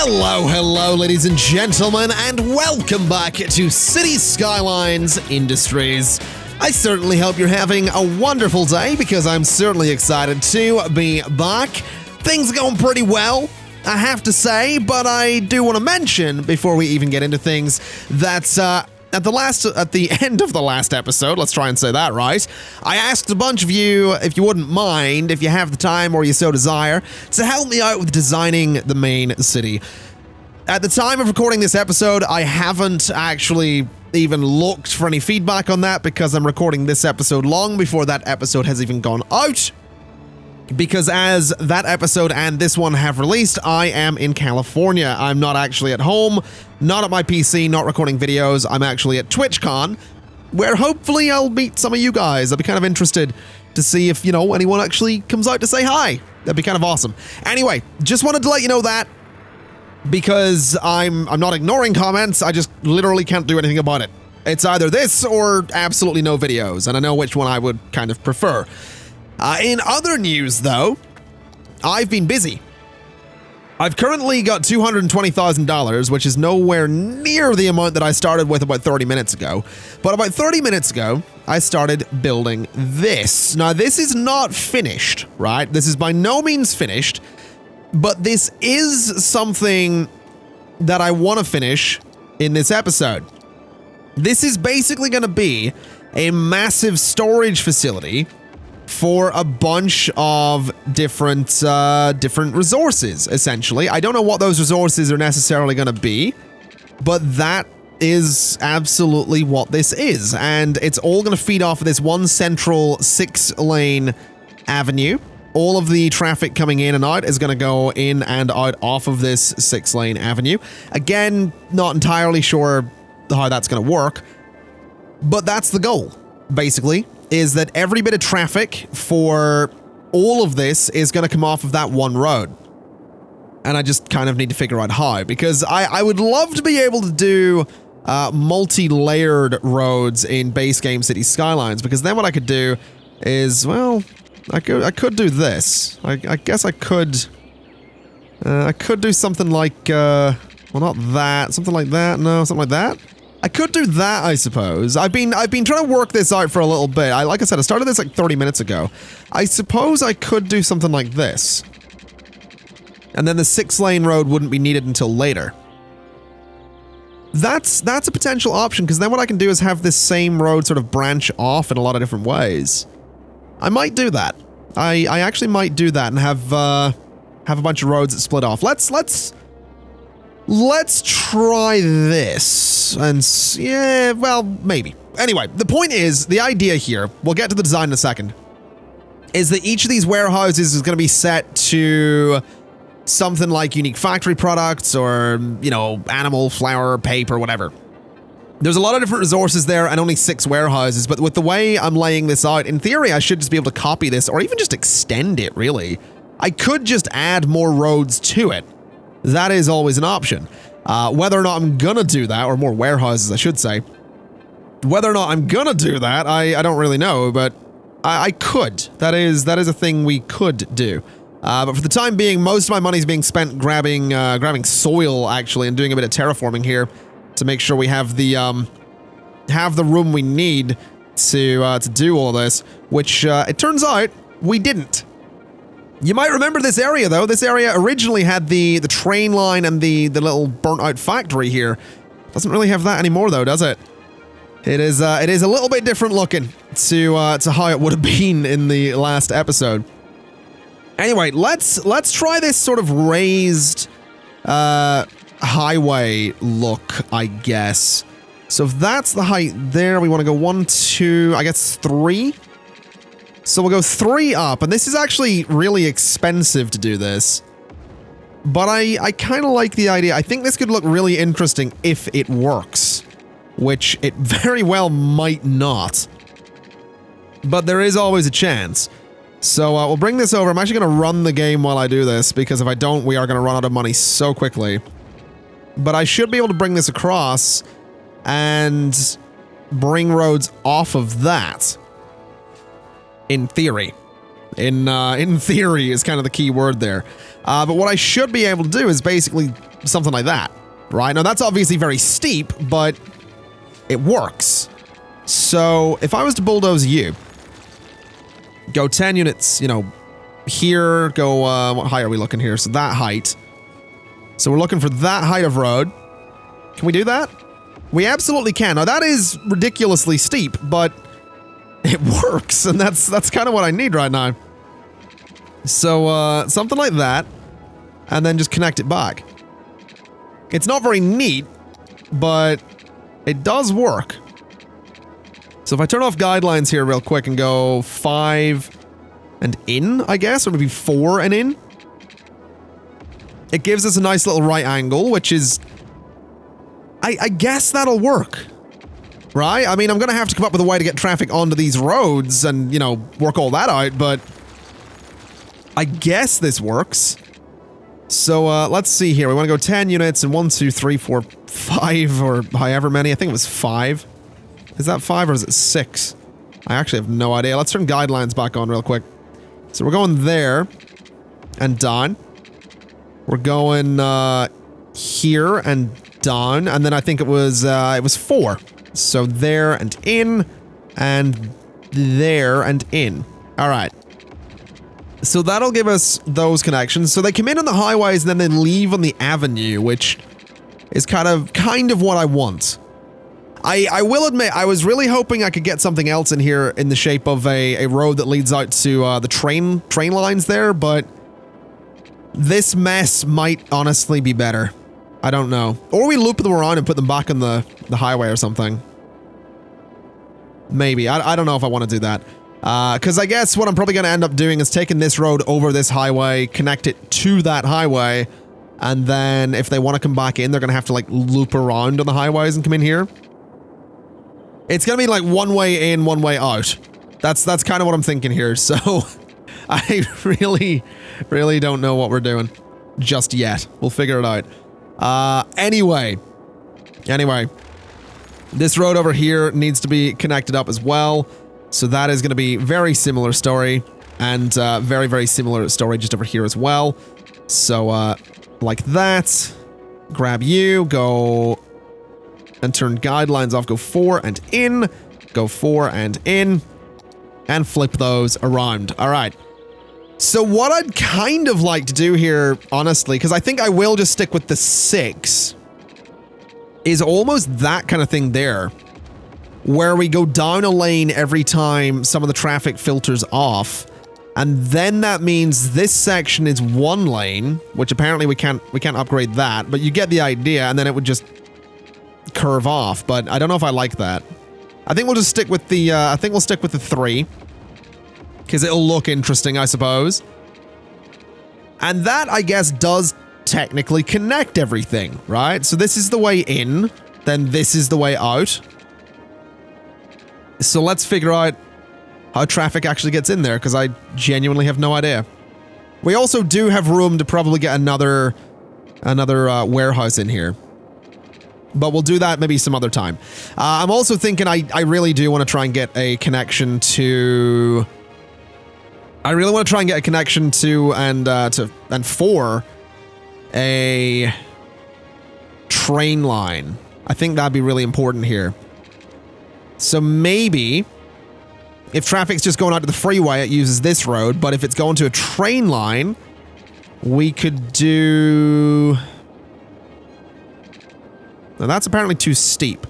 Hello, ladies and gentlemen, and welcome back to City Skylines Industries. I certainly hope you're having a wonderful day because I'm certainly excited to be back. Things are going pretty well, I have to say, but I do want to mention before we even get into things that at the end of the last episode, let's try and say that right, I asked a bunch of you if you wouldn't mind, if you have the time or you so desire, to help me out with designing the main city. At the time of recording this episode, I haven't actually even looked for any feedback on that because I'm recording this episode long before that episode has even gone out. Because as that episode and this one have released, I am in California. I'm not actually at home, not at my PC, not recording videos. I'm actually at TwitchCon, where hopefully I'll meet some of you guys. I'd be kind of interested to see if, anyone actually comes out to say hi. That'd be kind of awesome. Anyway, just wanted to let you know that because I'm not ignoring comments. I just literally can't do anything about it. It's either this or absolutely no videos, and I know which one I would kind of prefer. In other news, though, I've been busy. I've currently got $220,000, which is nowhere near the amount that I started with about 30 minutes ago. But about 30 minutes ago, I started building this. Now, this is not finished, right? This is by no means finished, but this is something that I want to finish in this episode. This is basically going to be a massive storage facility for a bunch of different resources, essentially. I don't know what those resources are necessarily going to be, but that is absolutely what this is. And it's all going to feed off of this one central 6-lane avenue. All of the traffic coming in and out is going to go in and out off of this 6-lane avenue. Again, not entirely sure how that's going to work, but that's the goal, basically. Is that every bit of traffic for all of this is going to come off of that one road. And I just kind of need to figure out how, because I would love to be able to do multi-layered roads in base game City Skylines, because then what I could do is, well, I could do this. I guess I could do something like, well, not that, something like that, no, something like that. I could do that, I suppose. I've been trying to work this out for a little bit. Like I said, I started this like 30 minutes ago. I suppose I could do something like this. And then the 6-lane road wouldn't be needed until later. That's a potential option, because then what I can do is have this same road sort of branch off in a lot of different ways. I might do that. I actually might do that and have a bunch of roads that split off. Let's try this, and yeah, well, maybe. Anyway, the point is, the idea here, we'll get to the design in a second, is that each of these warehouses is going to be set to something like unique factory products or, animal, flour, paper, whatever. There's a lot of different resources there and only 6 warehouses, but with the way I'm laying this out, in theory, I should just be able to copy this or even just extend it, really. I could just add more roads to it. That is always an option. Whether or not I'm gonna do that, or more warehouses, I should say. Whether or not I'm gonna do that, I don't really know, but I could. That is a thing we could do. But for the time being, most of my money's being spent grabbing soil, actually, and doing a bit of terraforming here to make sure we have the room we need to do all of this, which it turns out we didn't. You might remember this area, though. This area originally had the train line and the little burnt-out factory here. Doesn't really have that anymore, though, does it? It is a little bit different looking to how it would have been in the last episode. Anyway, let's try this sort of raised highway look, I guess. So if that's the height there, we want to go 1, 2, I guess 3. So we'll go 3 up, and this is actually really expensive to do this. But I kind of like the idea. I think this could look really interesting if it works, which it very well might not. But there is always a chance. So we'll bring this over. I'm actually going to run the game while I do this, because if I don't, we are going to run out of money so quickly. But I should be able to bring this across and bring roads off of that. In theory. In theory is kind of the key word there. But what I should be able to do is basically something like that, right? Now, that's obviously very steep, but it works. So if I was to bulldoze you, go 10 units, you know, here, go, what height are we looking here? So that height. So we're looking for that height of road. Can we do that? We absolutely can. Now, that is ridiculously steep, but it works, and that's kind of what I need right now. So, something like that, and then just connect it back. It's not very neat, but it does work. So if I turn off guidelines here real quick and go 5 and in, I guess, or maybe 4 and in, it gives us a nice little right angle, which is... I guess that'll work, right? I mean, I'm gonna have to come up with a way to get traffic onto these roads and, you know, work all that out, but I guess this works. So, let's see here. We want to go 10 units and 1, 2, 3, 4, 5, or however many. I think it was 5. Is that 5 or is it 6? I actually have no idea. Let's turn guidelines back on real quick. So we're going there and down. We're going, here and down, and then I think it was 4. So there and in, and there and in. All right. So that'll give us those connections. So they come in on the highways and then they leave on the avenue, which is kind of what I want. I will admit, I was really hoping I could get something else in here in the shape of a road that leads out to the train lines there, but this mess might honestly be better. I don't know. Or we loop them around and put them back on the highway or something. Maybe. I don't know if I want to do that. Because I guess what I'm probably going to end up doing is taking this road over this highway, connect it to that highway, and then if they want to come back in, they're going to have to, like, loop around on the highways and come in here. It's going to be, like, one way in, one way out. That's kind of what I'm thinking here, so I really don't know what we're doing just yet. We'll figure it out. Anyway, this road over here needs to be connected up as well. So that is going to be very similar story, and very, very similar story just over here as well. So, like that. Grab you, go and turn guidelines off, go 4 and in, go 4 and in, and flip those around. All right. So what I'd kind of like to do here, honestly, because I think I will just stick with the 6, is almost that kind of thing there, where we go down a lane every time some of the traffic filters off, and then that means this section is 1 lane, which apparently we can't upgrade that, but you get the idea, and then it would just curve off, but I don't know if I like that. I think we'll just stick with the, I think we'll stick with the 3. Because it'll look interesting, I suppose. And that, I guess, does technically connect everything, right? So this is the way in, then this is the way out. So let's figure out how traffic actually gets in there, because I genuinely have no idea. We also do have room to probably get another warehouse in here. But we'll do that maybe some other time. I'm also thinking I really do want to try and get a connection to... I really want to try and get a connection to and for a train line. I think that'd be really important here. So maybe if traffic's just going out to the freeway, it uses this road, but if it's going to a train line, we could do... Now that's apparently too steep.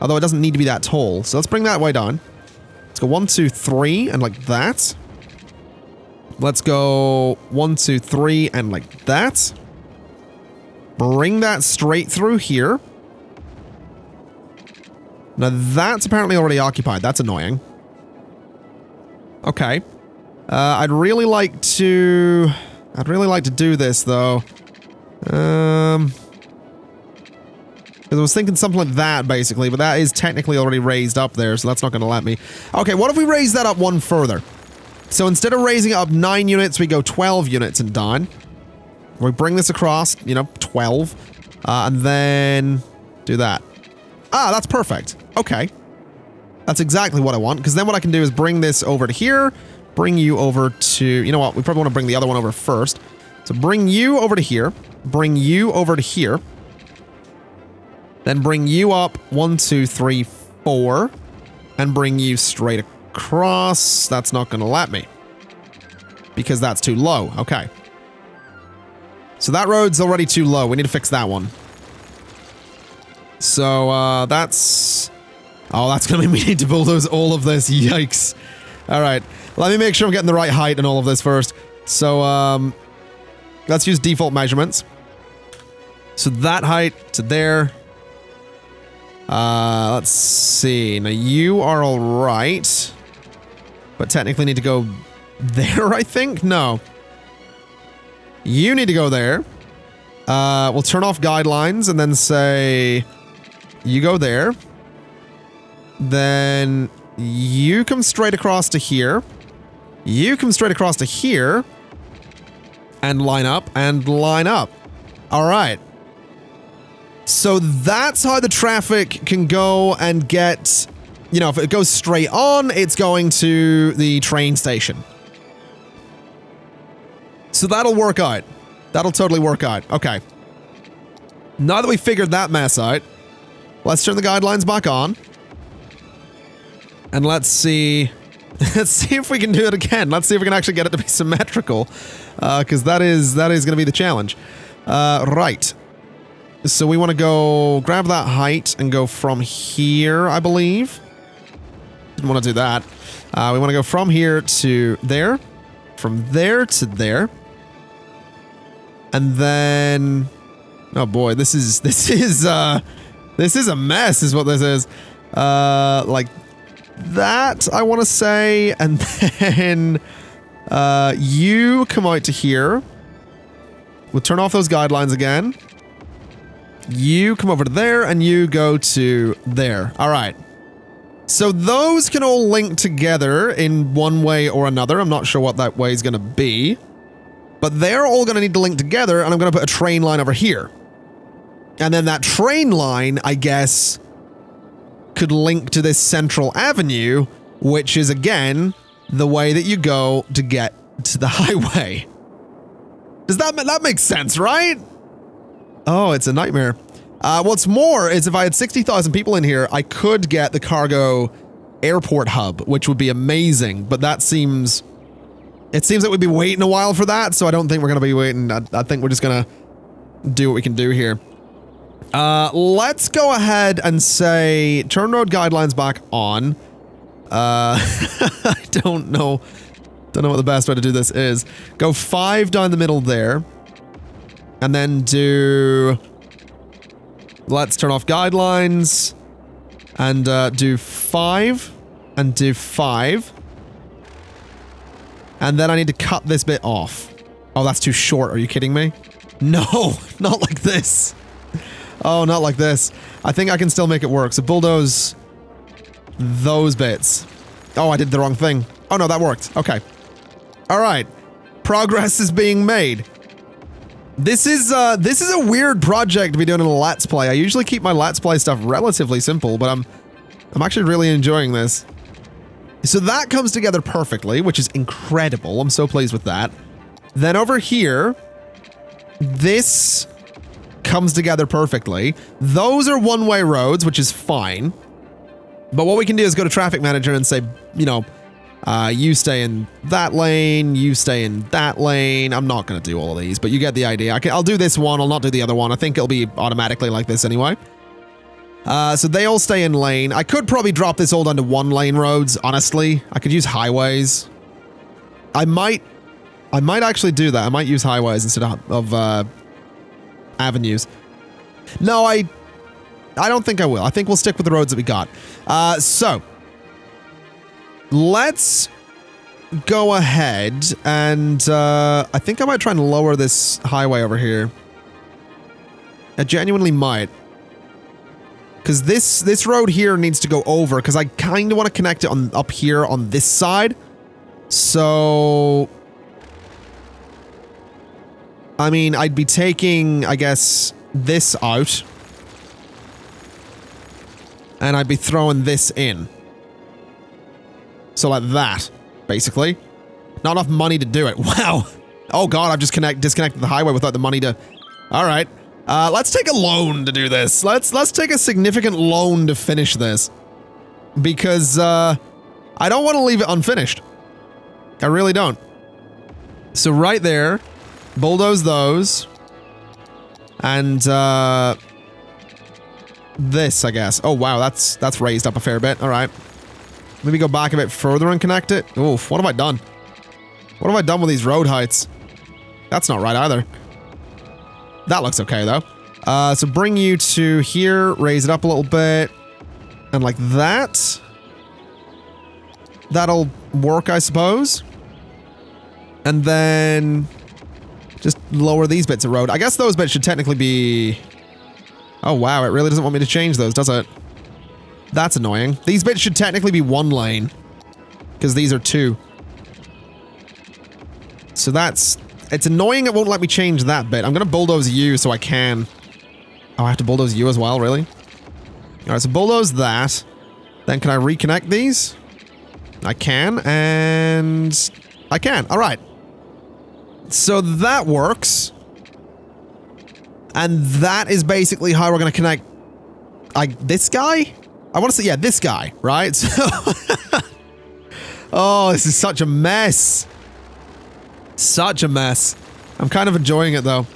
Although it doesn't need to be that tall. So let's bring that way down. Let's go 1, 2, 3, and like that. Let's go 1, 2, 3, and like that. Bring that straight through here. Now that's apparently already occupied. That's annoying. Okay. I'd really like to do this though. Because I was thinking something like that basically, but that is technically already raised up there, so that's not going to let me. Okay, what if we raise that up 1 further? So instead of raising it up 9 units, we go 12 units and down. We bring this across, you know, 12. And then do that. Ah, that's perfect. Okay. That's exactly what I want, because then what I can do is bring this over to here, bring you over to... You know what? We probably want to bring the other one over first. So bring you over to here. bring you over to here. Then bring you up 1, 2, 3, 4. And bring you straight across. That's not going to let me. Because that's too low. Okay. So that road's already too low. We need to fix that one. So, that's... Oh, that's going to mean we need to bulldoze all of this. Yikes. All right. Let me make sure I'm getting the right height and all of this first. So, let's use default measurements. So that height to there. Let's see. Now, you are all right. But technically need to go there, I think? No. You need to go there. We'll turn off guidelines and then say... You go there. Then you come straight across to here. You come straight across to here. And line up and line up. All right. So that's how the traffic can go and get... You know, if it goes straight on, it's going to the train station. So that'll work out. That'll totally work out. Okay. Now that we figured that mess out, let's turn the guidelines back on. And let's see... Let's see if we can do it again. Let's see if we can actually get it to be symmetrical. Because that is going to be the challenge. Right. So we want to go grab that height and go from here, I believe. Didn't want to do that. We want to go from here to there. From there to there. And then... Oh boy, this is a mess is what this is. Like that, I want to say, and then you come out to here. We'll turn off those guidelines again. You come over to there, and you go to there. All right. So those can all link together in one way or another. I'm not sure what that way is going to be. But they're all going to need to link together, and I'm going to put a train line over here. And then that train line, I guess, could link to this central avenue, which is, again, the way that you go to get to the highway. Does that make sense, right? Oh, it's a nightmare. What's more is if I had 60,000 people in here, I could get the cargo airport hub, which would be amazing. But that seems... It seems like we'd be waiting a while for that, so I don't think we're going to be waiting. I think we're just going to do what we can do here. Let's go ahead and say turn road guidelines back on. I don't know what the best way to do this is. Go 5 down the middle there. And then do... Let's turn off guidelines. And do 5. And do 5. And then I need to cut this bit off. Oh, that's too short. Are you kidding me? No, not like this. Oh, not like this. I think I can still make it work. So bulldoze those bits. Oh, I did the wrong thing. Oh, no, that worked. Okay. All right. Progress is being made. This is a weird project to be doing in a Let's Play. I usually keep my Let's Play stuff relatively simple, but I'm actually really enjoying this. So that comes together perfectly, which is incredible. I'm so pleased with that. Then over here, this comes together perfectly. Those are one-way roads, which is fine. But what we can do is go to Traffic Manager and say, you know, you stay in that lane, you stay in that lane. I'm not going to do all of these, but you get the idea. I'll do this one, I'll not do the other one. I think it'll be automatically like this anyway. So they all stay in lane. I could probably drop this all down to 1-lane roads, honestly. I could use highways. I might actually do that. I might use highways instead of avenues. No, I don't think I will. I think we'll stick with the roads that we got. So let's go ahead and I think I might try and lower this highway over here. I genuinely might. Because this road here needs to go over, because I kind of want to connect it on up here on this side. So... I mean, I'd be taking, I guess, this out. And I'd be throwing this in. So like that, basically. Not enough money to do it. Wow. Oh god, I've just disconnected the highway without the money to All right. Let's take a loan to do this. Let's take a significant loan to finish this. Because, I don't want to leave it unfinished. I really don't. So right there, bulldoze those. And, this, I guess. Oh, wow, that's raised up a fair bit. All right. Maybe go back a bit further and connect it. Oof, what have I done? What have I done with these road heights? That's not right either. That looks okay, though. So bring you to here, raise it up a little bit. And like that. That'll work, I suppose. And then just lower these bits of road. I guess those bits should technically be... Oh, wow, it really doesn't want me to change those, does it? That's annoying. These bits should technically be 1 lane. Because these are 2. So that's... It's annoying it won't let me change that bit. I'm going to bulldoze you so I can. Oh, I have to bulldoze you as well, really? Alright, so bulldoze that. Then can I reconnect these? I can, and... I can. Alright. So that works. And that is basically how we're going to connect... Like, this guy? I want to say, yeah, this guy, right? So oh, this is such a mess. Such a mess. I'm kind of enjoying it, though.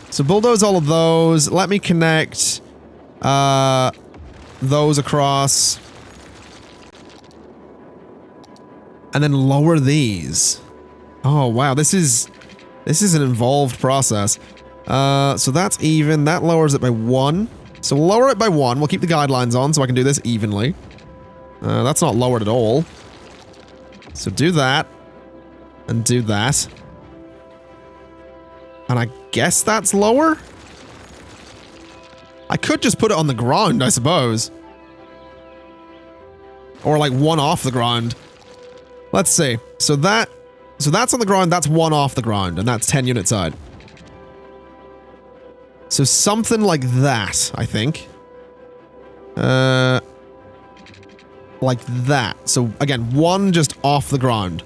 So bulldoze all of those. Let me connect those across. And then lower these. Oh, wow. This is an involved process. So that's even. That lowers it by 1. So we'll lower it by 1. We'll keep the guidelines on so I can do this evenly. That's not lowered at all. So do that. And do that. And I guess that's lower? I could just put it on the ground, I suppose. Or like 1 off the ground. Let's see. So that's on the ground, that's 1 off the ground, and that's 10 unit side. So something like that, I think. Like that. So again, 1 just off the ground.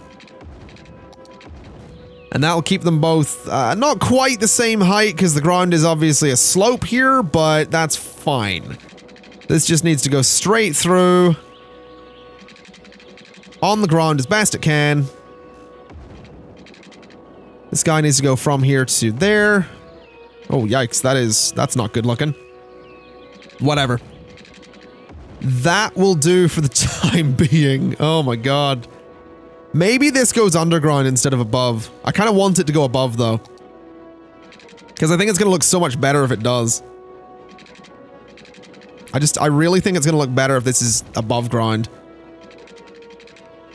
And that'll keep them both not quite the same height because the ground is obviously a slope here, but that's fine. This just needs to go straight through on the ground as best it can. This guy needs to go from here to there. Oh, yikes. That's not good looking. Whatever. That will do for the time being. Oh my god. Maybe this goes underground instead of above. I kind of want it to go above, though. Because I think it's going to look so much better if it does. I really think it's going to look better if this is above ground.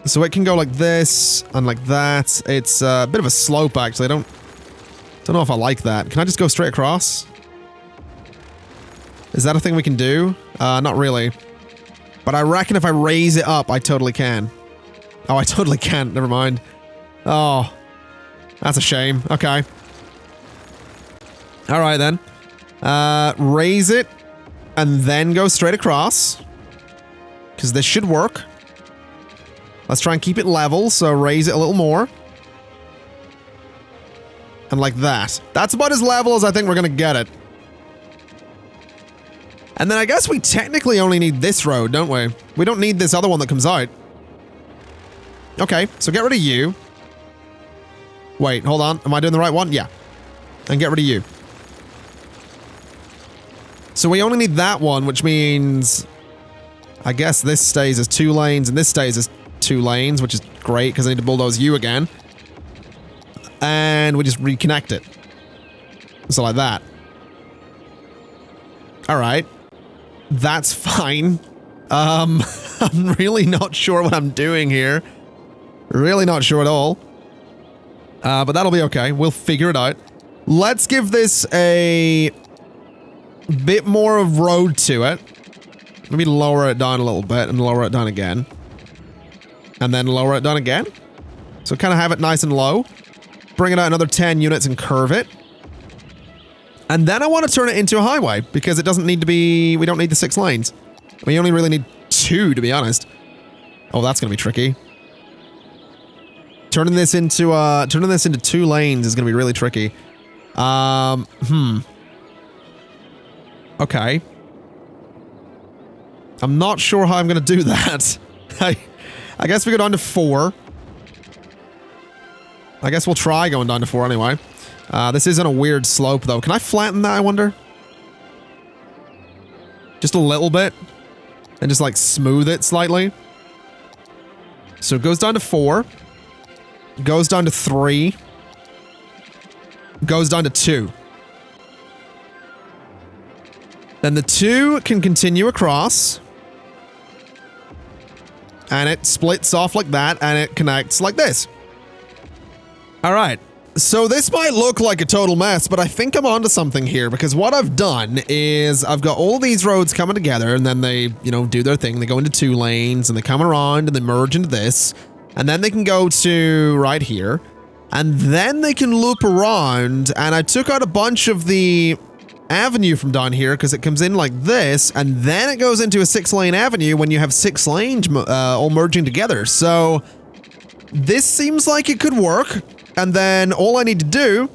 So it can go like this and like that. It's a bit of a slope, actually. I don't know if I like that. Can I just go straight across? Is that a thing we can do? Not really. But I reckon if I raise it up, I totally can. Oh, I totally can't. Never mind. Oh. That's a shame. Okay. Alright then. Raise it. And then go straight across. Because this should work. Let's try and keep it level, so raise it a little more. And like that. That's about as level as I think we're going to get it. And then I guess we technically only need this road, don't we? We don't need this other one that comes out. Okay, so get rid of you. Wait, hold on. Am I doing the right one? Yeah. And get rid of you. So we only need that one, which means... I guess this stays as 2 lanes, and this stays as 2 lanes, which is great, because I need to bulldoze you again. And we just reconnect it. So like that. Alright. That's fine. I'm really not sure what I'm doing here. Really not sure at all. But that'll be okay. We'll figure it out. Let's give this a bit more of road to it. Let me lower it down a little bit and lower it down again. And then lower it down again. So kind of have it nice and low. Bring it out another 10 units and curve it. And then I want to turn it into a highway because it doesn't need to be... We don't need the 6 lanes. We only really need 2, to be honest. Oh, that's going to be tricky. Turning this into 2 lanes is going to be really tricky. Okay. I'm not sure how I'm going to do that. I guess we go down to 4. I guess we'll try going down to 4 anyway. This isn't a weird slope, though. Can I flatten that, I wonder? Just a little bit. And just, like, smooth it slightly. So it goes down to 4. Goes down to 3. Goes down to 2. Then the 2 can continue across. And it splits off like that, and it connects like this. Alright, so this might look like a total mess, but I think I'm onto something here, because what I've done is I've got all these roads coming together, and then they, you know, do their thing. They go into 2 lanes, and they come around, and they merge into this, and then they can go to right here, and then they can loop around, and I took out a bunch of the avenue from down here because it comes in like this, and then it goes into a 6-lane avenue when you have 6 lanes all merging together. So this seems like it could work, and then all I need to do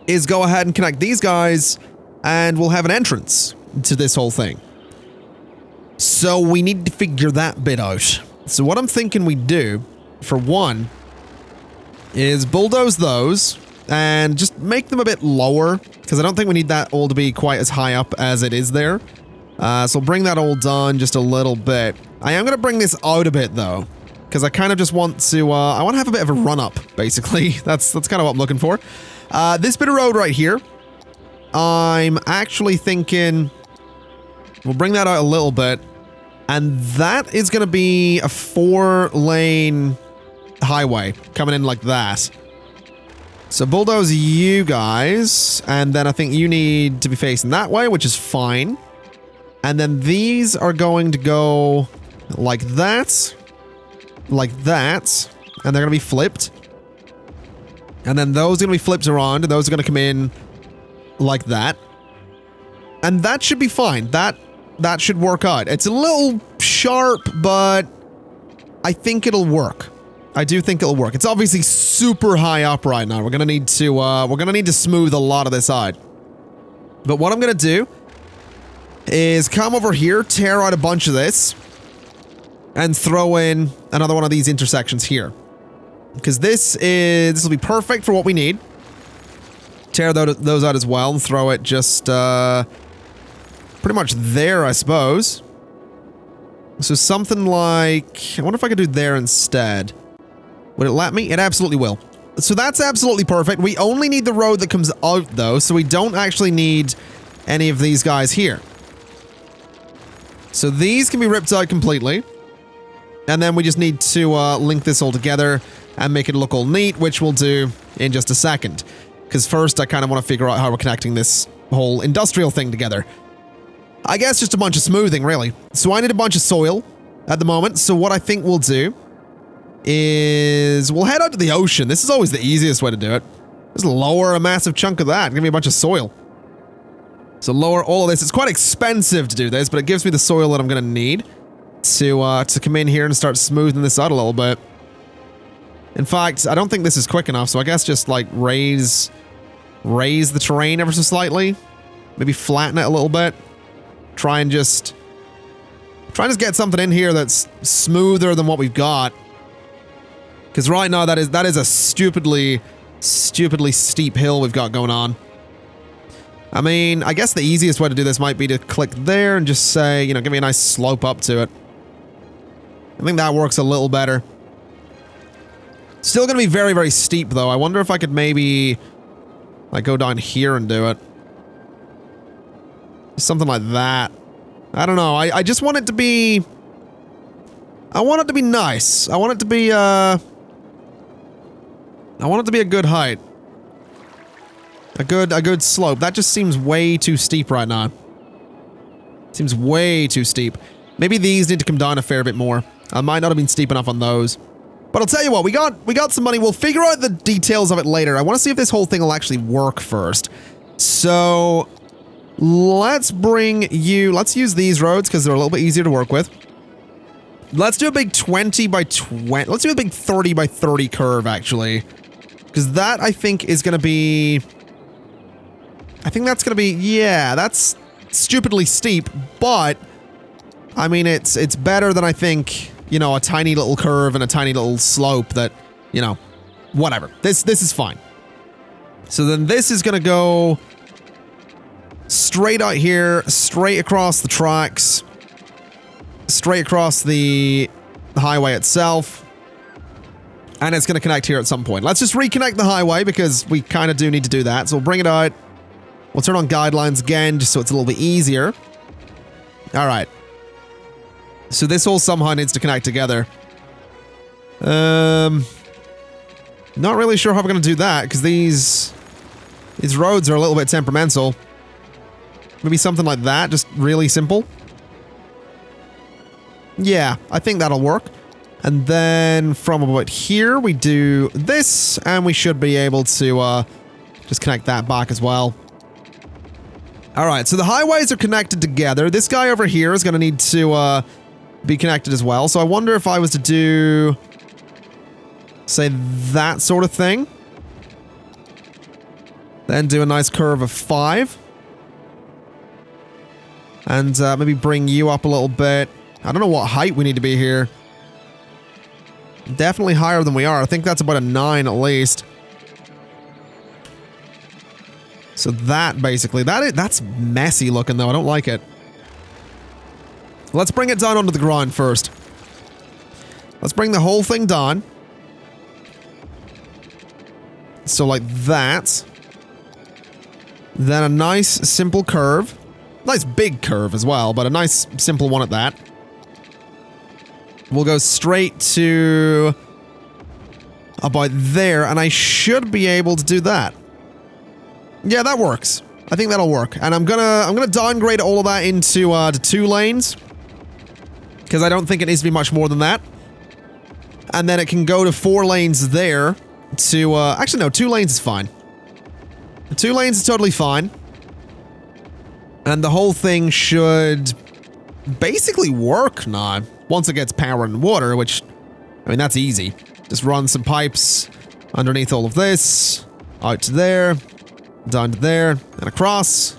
is go ahead and connect these guys, and we'll have an entrance to this whole thing. So we need to figure that bit out. So what I'm thinking we do, for one, is bulldoze those and just make them a bit lower, because I don't think we need that all to be quite as high up as it is there. So bring that all down just a little bit. I am going to bring this out a bit, though, because I kind of just want to, I want to have a bit of a run-up, basically. That's kind of what I'm looking for. This bit of road right here, I'm actually thinking we'll bring that out a little bit, and that is going to be a 4-lane highway coming in like that. So bulldoze you guys, and then I think you need to be facing that way, which is fine. And then these are going to go like that, and they're going to be flipped. And then those are going to be flipped around, and those are going to come in like that. And that should be fine. That should work out. It's a little sharp, but I think it'll work. I do think it'll work. It's obviously super high up right now. We're gonna need to smooth a lot of this out. But what I'm gonna do is come over here, tear out a bunch of this, and throw in another one of these intersections here. Because this will be perfect for what we need. Tear those out as well and throw it just pretty much there, I suppose. So something like, I wonder if I could do there instead. Would it let me? It absolutely will. So that's absolutely perfect. We only need the road that comes out, though, so we don't actually need any of these guys here. So these can be ripped out completely. And then we just need to link this all together and make it look all neat, which we'll do in just a second. Because first, I kind of want to figure out how we're connecting this whole industrial thing together. I guess just a bunch of smoothing, really. So I need a bunch of soil at the moment, so what I think we'll do is we'll head out to the ocean. This is always the easiest way to do it. Just lower a massive chunk of that. Give me a bunch of soil. So lower all of this. It's quite expensive to do this, but it gives me the soil that I'm going to need to come in here and start smoothing this out a little bit. In fact, I don't think this is quick enough, so I guess just like raise the terrain ever so slightly. Maybe flatten it a little bit. Try and just get something in here that's smoother than what we've got. Because right now that is a stupidly steep hill we've got going on. I mean, I guess the easiest way to do this might be to click there and just say, you know, give me a nice slope up to it. I think that works a little better. Still gonna be very, very steep, though. I wonder if I could maybe, like, go down here and do it. Something like that. I don't know. I just want it to be... I want it to be nice. I want it to be, I want it to be a good height. A good slope. That just seems way too steep right now. Seems way too steep. Maybe these need to come down a fair bit more. I might not have been steep enough on those. But I'll tell you what, we got some money. We'll figure out the details of it later. I want to see if this whole thing will actually work first. So let's use these roads because they're a little bit easier to work with. Let's do a big 20 by 20. Let's do a big 30 by 30 curve, actually. Because that, I think, is going to be I think that's going to be, yeah, that's stupidly steep, but I mean, it's better than I think, you know, a tiny little curve and a tiny little slope that, you know, whatever. This is fine. So then this is going to go straight out here, straight across the tracks, straight across the highway itself, and it's going to connect here at some point. Let's just reconnect the highway because we kind of do need to do that. So we'll bring it out. We'll turn on guidelines again just so it's a little bit easier. All right. So this all somehow needs to connect together. Not really sure how we're going to do that because these roads are a little bit temperamental. Maybe something like that, just really simple. Yeah, I think that'll work. And then from about here, we do this, and we should be able to just connect that back as well. All right, so the highways are connected together. This guy over here is going to need to be connected as well. So I wonder if I was to do, say, that sort of thing. Then do a nice curve of 5. And maybe bring you up a little bit. I don't know what height we need to be here. Definitely higher than we are. I think that's about a 9 at least. So that basically, that's messy looking though. I don't like it. Let's bring it down onto the ground first. Let's bring the whole thing down. So like that. Then a nice simple curve. Nice big curve as well, but a nice simple one at that. We'll go straight to about there, and I should be able to do that. Yeah, that works. I think that'll work. And I'm gonna downgrade all of that into to 2 lanes. Because I don't think it needs to be much more than that. And then it can go to 4 lanes there to actually no, 2 lanes is fine. 2 lanes is totally fine. And the whole thing should basically work now. Once it gets power and water, which, I mean, that's easy. Just run some pipes underneath all of this, out to there, down to there, and across.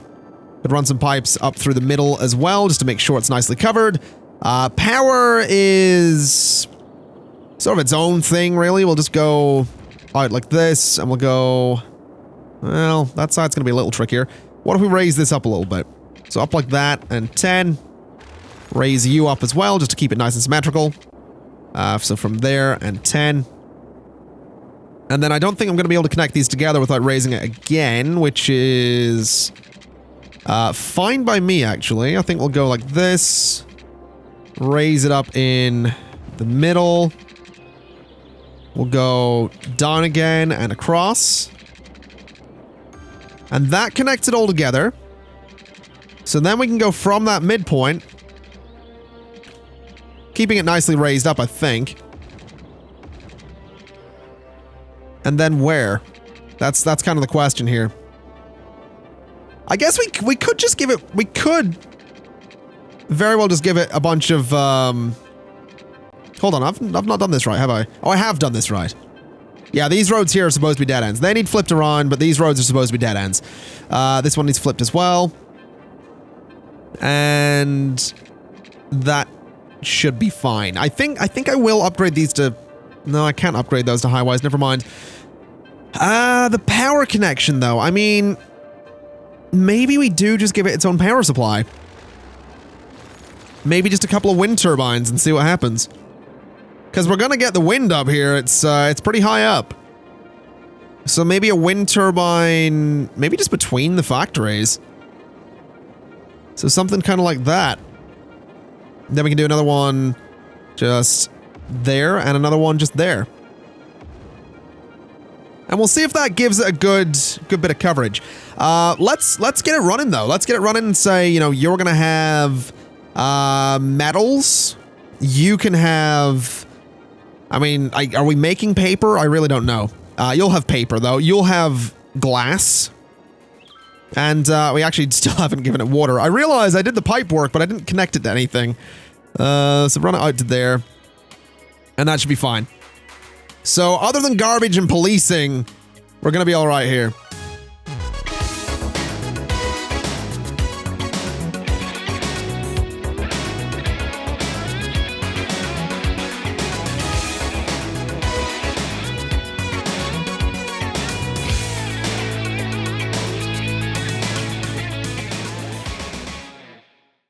Could run some pipes up through the middle as well, just to make sure it's nicely covered. Power is sort of its own thing, really. We'll just go out like this, and we'll go, well, that side's going to be a little trickier. What if we raise this up a little bit? So up like that, and 10. Raise you up as well, just to keep it nice and symmetrical. So from there, and 10. And then I don't think I'm going to be able to connect these together without raising it again, which is fine by me, actually. I think we'll go like this. Raise it up in the middle. We'll go down again and across. And that connects it all together. So then we can go from that midpoint, keeping it nicely raised up, I think. And then where? That's kind of the question here. I guess we could just give it, we could very well just give it a bunch of, hold on, I've not done this right, have I? Oh, I have done this right. Yeah, these roads here are supposed to be dead ends. They need flipped around, but these roads are supposed to be dead ends. This one needs flipped as well. And that should be fine. I think I will upgrade these to, no, I can't upgrade those to highways, never mind. The power connection though, I mean, maybe we do just give it its own power supply. Maybe just a couple of wind turbines and see what happens. Because we're gonna get the wind up here, it's pretty high up. So maybe a wind turbine, maybe just between the factories. So something kind of like that. Then we can do another one just there and another one just there. And we'll see if that gives it a good bit of coverage. Let's get it running though. Let's get it running and say, you know, you're gonna have metals. You can have, I mean, are we making paper? I really don't know. You'll have paper though. You'll have glass. And we actually still haven't given it water. I realized I did the pipe work, but I didn't connect it to anything. So run it out to there. And that should be fine. So other than garbage and policing, we're gonna be all right here.